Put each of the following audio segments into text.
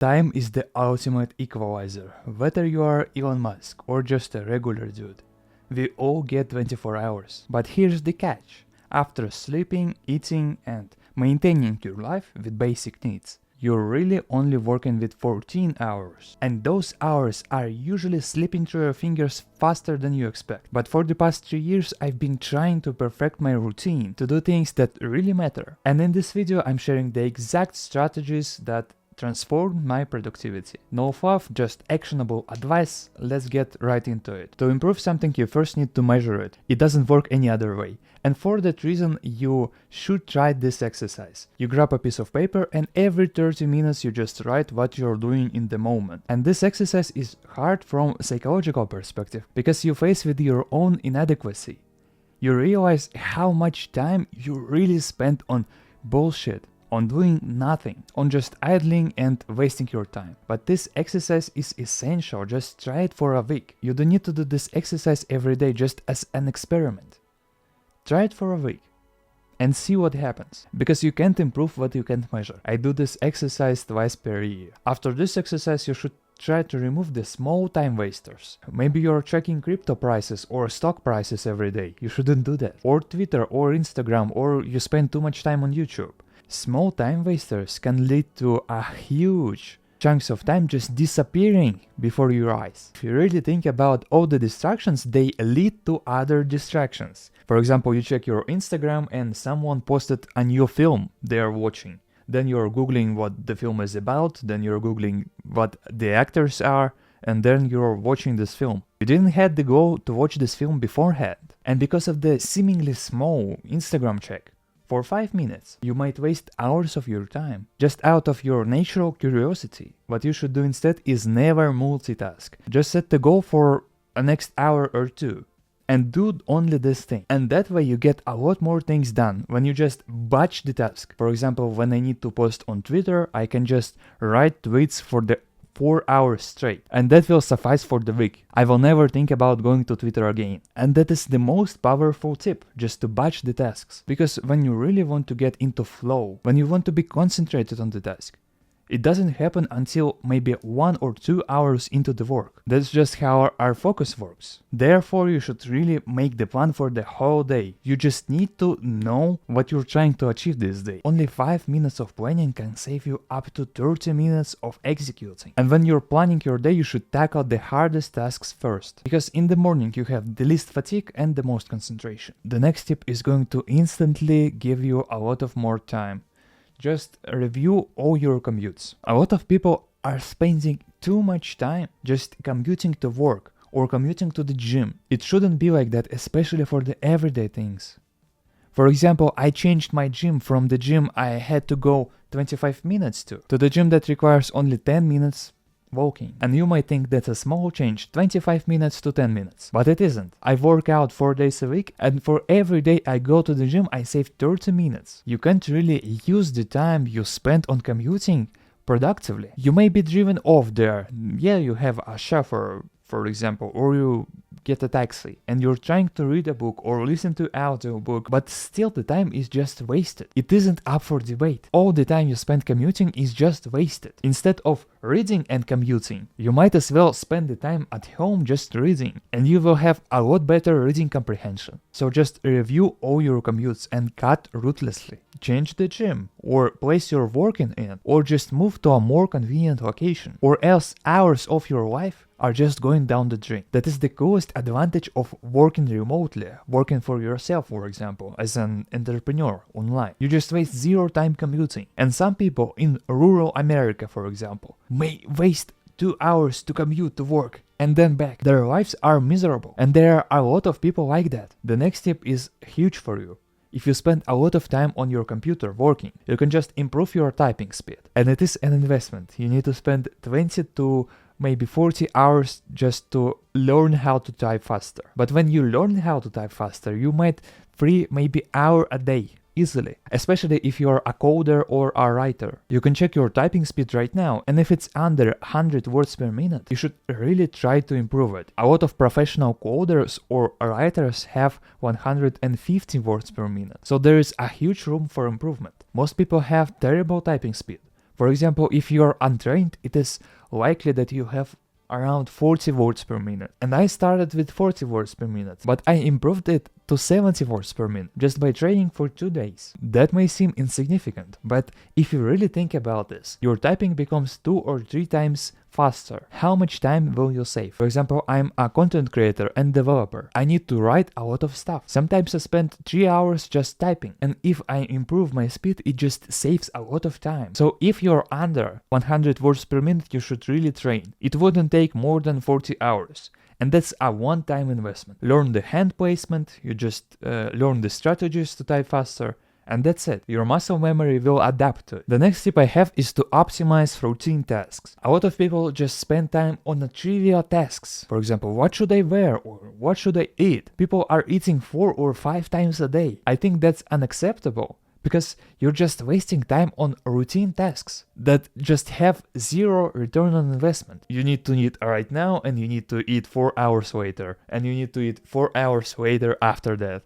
Time is the ultimate equalizer. Whether you are Elon Musk or just a regular dude, we all get 24 hours. But here's the catch. After sleeping, eating, and maintaining your life with basic needs, you're really only working with 14 hours. And those hours are usually slipping through your fingers faster than you expect. But for the past 3 years, I've been trying to perfect my routine, to do things that really matter. And in this video, I'm sharing the exact strategies that transformed my productivity. No fluff, just actionable advice. Let's get right into it. To improve something, you first need to measure it. It doesn't work any other way. And for that reason, you should try this exercise. You grab a piece of paper and every 30 minutes you just write what you're doing in the moment. And this exercise is hard from a psychological perspective because you face with your own inadequacy. You realize how much time you really spent on bullshit, on doing nothing, on just idling and wasting your time. But this exercise is essential. Just try it for a week. You don't need to do this exercise every day, just as an experiment. Try it for a week and see what happens, because you can't improve what you can't measure. I do this exercise twice per year. After this exercise, you should try to remove the small time wasters. Maybe you're tracking crypto prices or stock prices every day. You shouldn't do that. Or Twitter or Instagram, or you spend too much time on YouTube. Small time wasters can lead to a huge chunks of time just disappearing before your eyes. If you really think about all the distractions, they lead to other distractions. For example, you check your Instagram and someone posted a new film they are watching. Then you're googling what the film is about, then you're googling what the actors are, and then you're watching this film. You didn't have the goal to watch this film beforehand. And because of the seemingly small Instagram check, for 5 minutes, you might waste hours of your time, just out of your natural curiosity. What you should do instead is never multitask. Just set the goal for a next hour or two, and do only this thing. And that way you get a lot more things done when you just batch the task. For example, when I need to post on Twitter, I can just write tweets for the 4 hours straight, and that will suffice for the week. I will never think about going to Twitter again. And that is the most powerful tip, just to batch the tasks. Because when you really want to get into flow, when you want to be concentrated on the task, it doesn't happen until maybe 1 or 2 hours into the work. That's just how our focus works. Therefore, you should really make the plan for the whole day. You just need to know what you're trying to achieve this day. Only 5 minutes of planning can save you up to 30 minutes of executing. And when you're planning your day, you should tackle the hardest tasks first. Because in the morning, you have the least fatigue and the most concentration. The next tip is going to instantly give you a lot of more time. Just review all your commutes. A lot of people are spending too much time just commuting to work or commuting to the gym. It shouldn't be like that, especially for the everyday things. For example, I changed my gym from the gym I had to go 25 minutes to the gym that requires only 10 minutes walking. And you might think that's a small change, 25 minutes to 10 minutes. But it isn't. I work out 4 days a week, and for every day I go to the gym, I save 30 minutes. You can't really use the time you spent on commuting productively. You may be driven off there. Yeah, you have a chauffeur, for example, or you get a taxi and you're trying to read a book or listen to audiobook, but still the time is just wasted. It isn't up for debate. All the time you spend commuting is just wasted. Instead of reading and commuting, you might as well spend the time at home just reading, and you will have a lot better reading comprehension. So just review all your commutes and cut ruthlessly. Change the gym, or place your working in, or just move to a more convenient location, or else hours of your life are just going down the drain. That is the coolest advantage of working remotely, working for yourself, for example, as an entrepreneur online. You just waste 0 time commuting. And some people in rural America, for example, may waste 2 hours to commute to work and then back. Their lives are miserable, and there are a lot of people like that. The next tip is huge for you. If you spend a lot of time on your computer working, you can just improve your typing speed. And it is an investment. You need to spend 20 to maybe 40 hours just to learn how to type faster. But when you learn how to type faster, you might free maybe hour a day easily, especially if you are a coder or a writer. You can check your typing speed right now, and if it's under 100 words per minute, you should really try to improve it. A lot of professional coders or writers have 150 words per minute, so there is a huge room for improvement. Most people have terrible typing speed. For example, if you're untrained, it is likely that you have around 40 words per minute. And I started with 40 words per minute, but I improved it to 70 words per minute just by training for 2 days. That may seem insignificant, but if you really think about this, your typing becomes 2 or 3 times faster. How much time will you save? For example, I'm a content creator and developer. I need to write a lot of stuff. Sometimes I spend 3 hours just typing, and if I improve my speed, it just saves a lot of time. So if you're under 100 words per minute, you should really train. It wouldn't take more than 40 hours. And that's a one-time investment. Learn the hand placement, you just learn the strategies to type faster, and that's it. Your muscle memory will adapt to it. The next tip I have is to optimize routine tasks. A lot of people just spend time on the trivial tasks. For example, what should I wear or what should I eat? People are eating 4 or 5 times a day. I think that's unacceptable, because you're just wasting time on routine tasks that just have zero return on investment. You need to eat right now, and you need to eat 4 hours later, and you need to eat 4 hours later after that.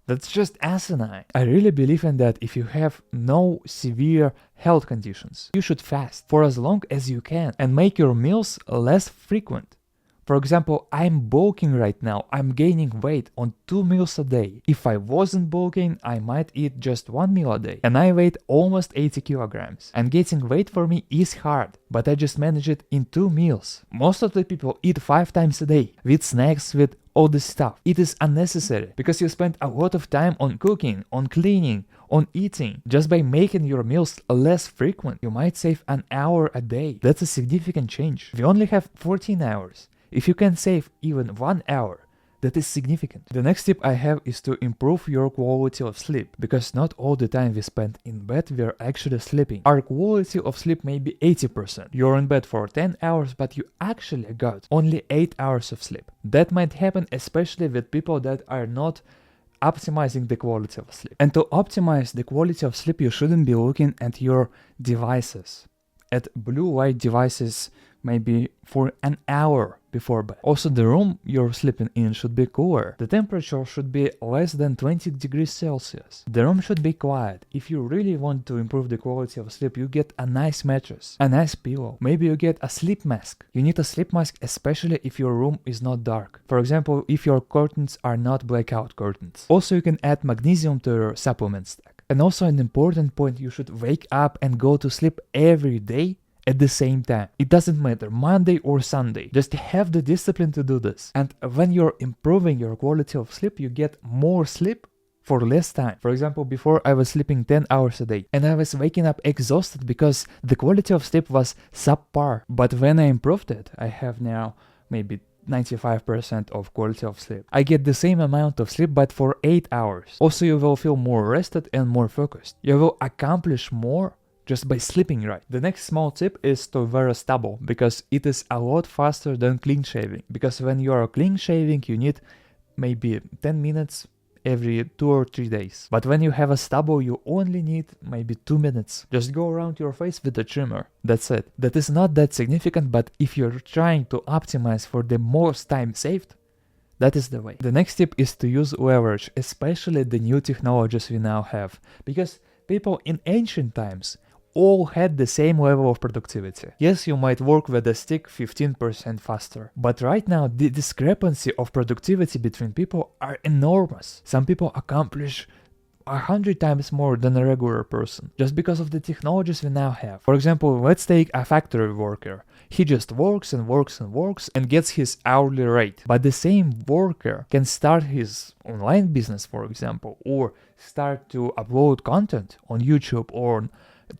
That's just asinine. I really believe in that if you have no severe health conditions, you should fast for as long as you can and make your meals less frequent. For example, I'm bulking right now. I'm gaining weight on 2 meals a day. If I wasn't bulking, I might eat just 1 meal a day. And I weigh almost 80 kilograms. And getting weight for me is hard, but I just manage it in 2 meals. Most of the people eat 5 times a day, with snacks, with all this stuff. It is unnecessary, because you spend a lot of time on cooking, on cleaning, on eating. Just by making your meals less frequent, you might save an hour a day. That's a significant change. We only have 14 hours. If you can save even 1 hour, that is significant. The next tip I have is to improve your quality of sleep, because not all the time we spend in bed we are actually sleeping. Our quality of sleep may be 80%. You're in bed for 10 hours, but you actually got only 8 hours of sleep. That might happen especially with people that are not optimizing the quality of sleep. And to optimize the quality of sleep, you shouldn't be looking at your devices, at blue light devices, maybe for an hour before bed. Also, the room you're sleeping in should be cooler. The temperature should be less than 20 degrees Celsius. The room should be quiet. If you really want to improve the quality of sleep, you get a nice mattress, a nice pillow. Maybe you get a sleep mask. You need a sleep mask especially if your room is not dark. For example, if your curtains are not blackout curtains. Also, you can add magnesium to your supplement stack. And also, an important point, you should wake up and go to sleep every day at the same time. It doesn't matter, Monday or Sunday. Just have the discipline to do this. And when you're improving your quality of sleep, you get more sleep for less time. For example, before I was sleeping 10 hours a day, and I was waking up exhausted because the quality of sleep was subpar. But when I improved it, I have now maybe 95% of quality of sleep. I get the same amount of sleep, but for 8 hours. Also, you will feel more rested and more focused. You will accomplish more just by sleeping right. The next small tip is to wear a stubble, because it is a lot faster than clean shaving. Because when you are clean shaving, you need maybe 10 minutes every 2 or 3 days. But when you have a stubble, you only need maybe 2 minutes. Just go around your face with a trimmer. That's it. That is not that significant, but if you're trying to optimize for the most time saved, that is the way. The next tip is to use leverage, especially the new technologies we now have. Because people in ancient times all had the same level of productivity. Yes, you might work with a stick 15% faster, but right now the discrepancy of productivity between people are enormous. Some people accomplish 100 times more than a regular person, just because of the technologies we now have. For example, let's take a factory worker. He just works and works and works and gets his hourly rate. But the same worker can start his online business, for example, or start to upload content on YouTube or on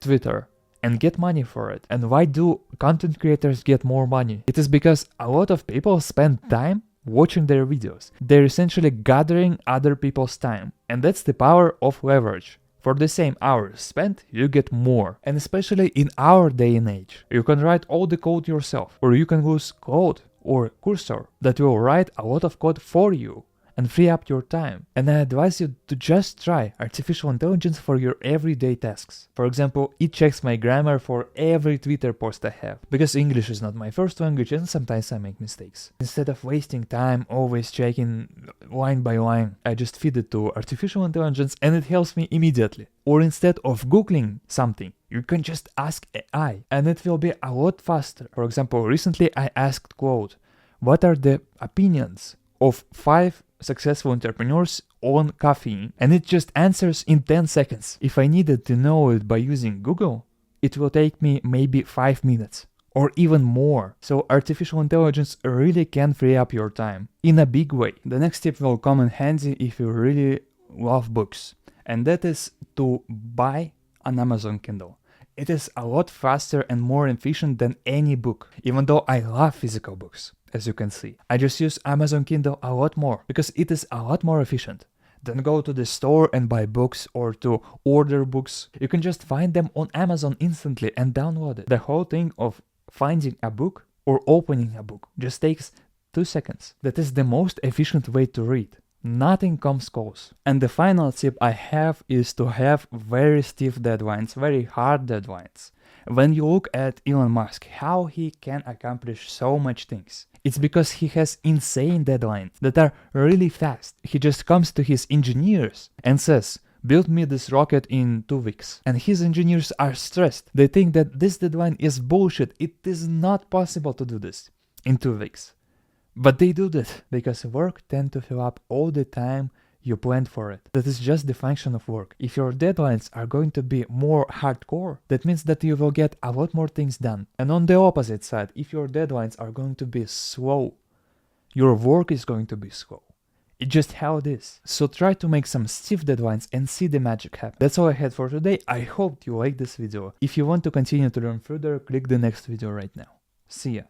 Twitter and get money for it. And why do content creators get more money? It is because a lot of people spend time watching their videos. They're essentially gathering other people's time. And that's the power of leverage. For the same hours spent, you get more. And especially in our day and age, you can write all the code yourself, or you can use Claude or Cursor that will write a lot of code for you and free up your time. And I advise you to just try artificial intelligence for your everyday tasks. For example, it checks my grammar for every Twitter post I have, because English is not my first language and sometimes I make mistakes. Instead of wasting time always checking line by line, I just feed it to artificial intelligence and it helps me immediately. Or instead of Googling something, You can just ask AI and it will be a lot faster. For example, recently I asked Claude, what are the opinions of 5 successful entrepreneurs on caffeine? And it just answers in 10 seconds. If I needed to know it by using Google, it will take me maybe 5 minutes or even more. So artificial intelligence really can free up your time in a big way. The next tip will come in handy if you really love books, and that is to buy an Amazon Kindle. It is a lot faster and more efficient than any book, even though I love physical books, as you can see. I just use Amazon Kindle a lot more because it is a lot more efficient than go to the store and buy books or to order books. You can just find them on Amazon instantly and download it. The whole thing of finding a book or opening a book just takes 2 seconds. That is the most efficient way to read. Nothing comes close. And the final tip I have is to have very stiff deadlines, very hard deadlines. When you look at Elon Musk, how he can accomplish so much things, it's because he has insane deadlines that are really fast. He just comes to his engineers and says, build me this rocket in 2 weeks. And his engineers are stressed. They think that this deadline is bullshit. It is not possible to do this in 2 weeks. But they do that because work tends to fill up all the time you planned for it. That is just the function of work. If your deadlines are going to be more hardcore, that means that you will get a lot more things done. And on the opposite side, if your deadlines are going to be slow, your work is going to be slow. It's just how it is. So try to make some stiff deadlines and see the magic happen. That's all I had for today. I hope you liked this video. If you want to continue to learn further, click the next video right now. See ya.